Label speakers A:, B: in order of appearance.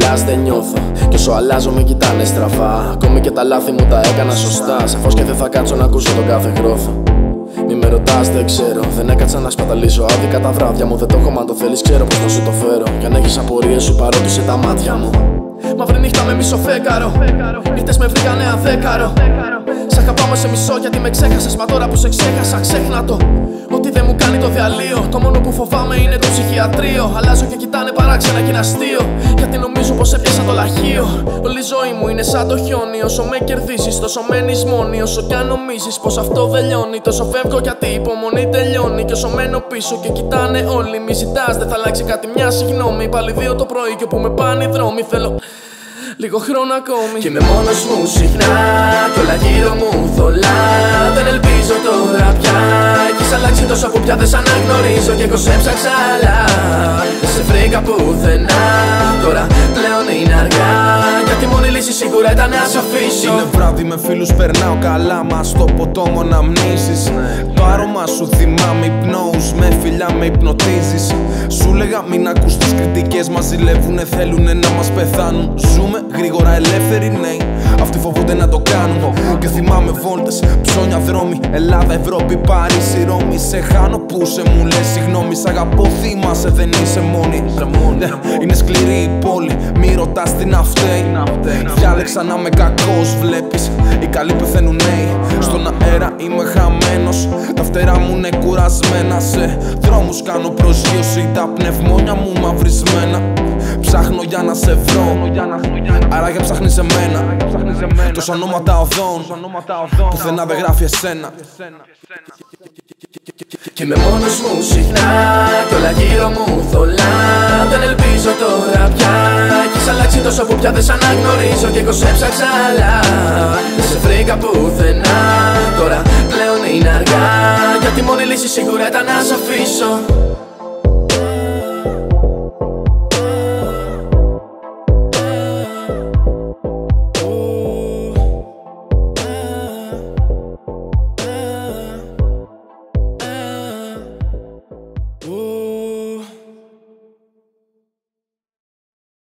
A: μιλάς δεν νιώθω. Κι όσο αλλάζω με κοιτάνε στραβά. Ακόμη και τα λάθη μου τα έκανα σωστά. Σαφώς και δεν θα κάτσω να ακούσω τον κάθε γρόθο. Μη με ρωτάς, δεν ξέρω. Δεν έκατσα να σπαταλήσω άδικα τα βράδια μου. Δεν το έχω, μα αν το θέλεις, ξέρω πως θα σου το φέρω. Κι αν έχεις απορίες σου, παρότισε τα μάτια μου. Μαύρη νύχτα με μισοφέκαρο. Νύχτες με βρήκανε αδέκαρο. Σ' αγαπάμε σε μισό γιατί με ξέχασες. Μα τώρα που σε ξέχασα, ξέχνα το. Ότι δεν μου κάνει το διαλύο. Το μόνο που φοβάμαι είναι το ψυχιατρίο. Αλλάζω και κοιτάνε παράξενα κι είναι αστείο. Γιατί νομίζω πως έπιασα το λαχείο. Όλη η ζωή μου είναι σαν το χιόνι. Όσο με κερδίσεις, τόσο μένεις μόνη. Όσο κι αν νομίζεις πως αυτό δεν λιώνει, τόσο φεύγω γιατί η υπομονή τελειώνει. Κι όσο μένω πίσω και κοιτάνε όλοι, μη ζητάς, δεν θα αλλάξει κάτι, μια συγγνώμη. Πάλι 2 το πρωί και που με πάνε οι δρόμοι. Θέλω λίγο χρόνο ακόμη. Και είμαι μόνος μου συχνά, κι όλα γύρω μου θολά. Δεν ελπίζω τώρα πια. Έχεις αλλάξει τόσο που πια δεν σ' αναγνωρίζω. Και εγώ σε έψαξα αλλά δεν σε βρήκα πουθενά. Τώρα πλέον είναι αργά. Γιατί μόνη λύση σίγουρα ήταν να σε αφήσω.
B: Είναι βράδυ με φίλους, περνάω καλά. Μα στο ποτό μου αναμνήσεις. Το άρωμα σου θυμάμαι υπνόους. Με φιλιά με υπνοτίζεις. Σου λέγα μην ακούς τις κριτικές. Μας ζηλεύουνε, θέλουνε να μας πεθάνουν. Ζούμε γρήγορα ελεύθεροι νέοι. Αυτοί φοβούνται να το κάνουν. Και θυμάμαι βόλτες, ψώνια δρόμοι. Ελλάδα, Ευρώπη, Παρίσι, Ρώμη. Σε χάνω που σε μου λες συγγνώμη. Σ' αγαπώ, θυμάσαι, δεν είσαι μόνη. Είναι σκληρή η πόλη, μη ρωτάς τι να φταίει. Διάλεξα να είμαι κακός, βλέπεις. Οι καλοί πεθαίνουν νέοι. Στον αέρα είμαι χαμένος. Τα φτερά μου είναι κουρασμένα. Σε δρόμους κάνω προσγείωση. Τα πνευμόνια μου μαυρισμένα. Ψάχνω για να σε βρω. Άραγε ψάχνεις σε μένα. Τόσα ονόματα οδών, πουθενά δεν γράφει εσένα.
A: Και είμαι μόνος μου συχνά, κι όλα γύρω μου θολά. Δεν ελπίζω τώρα πια. Έχεις αλλάξει τόσο που πια δεν σ' αναγνωρίζω. Και εγώ σε έψαξα αλλά δεν σε βρήκα πουθενά. Τώρα πλέον είναι αργά. Γιατί μόνη λύση σίγουρα ήταν να σ' αφήσω.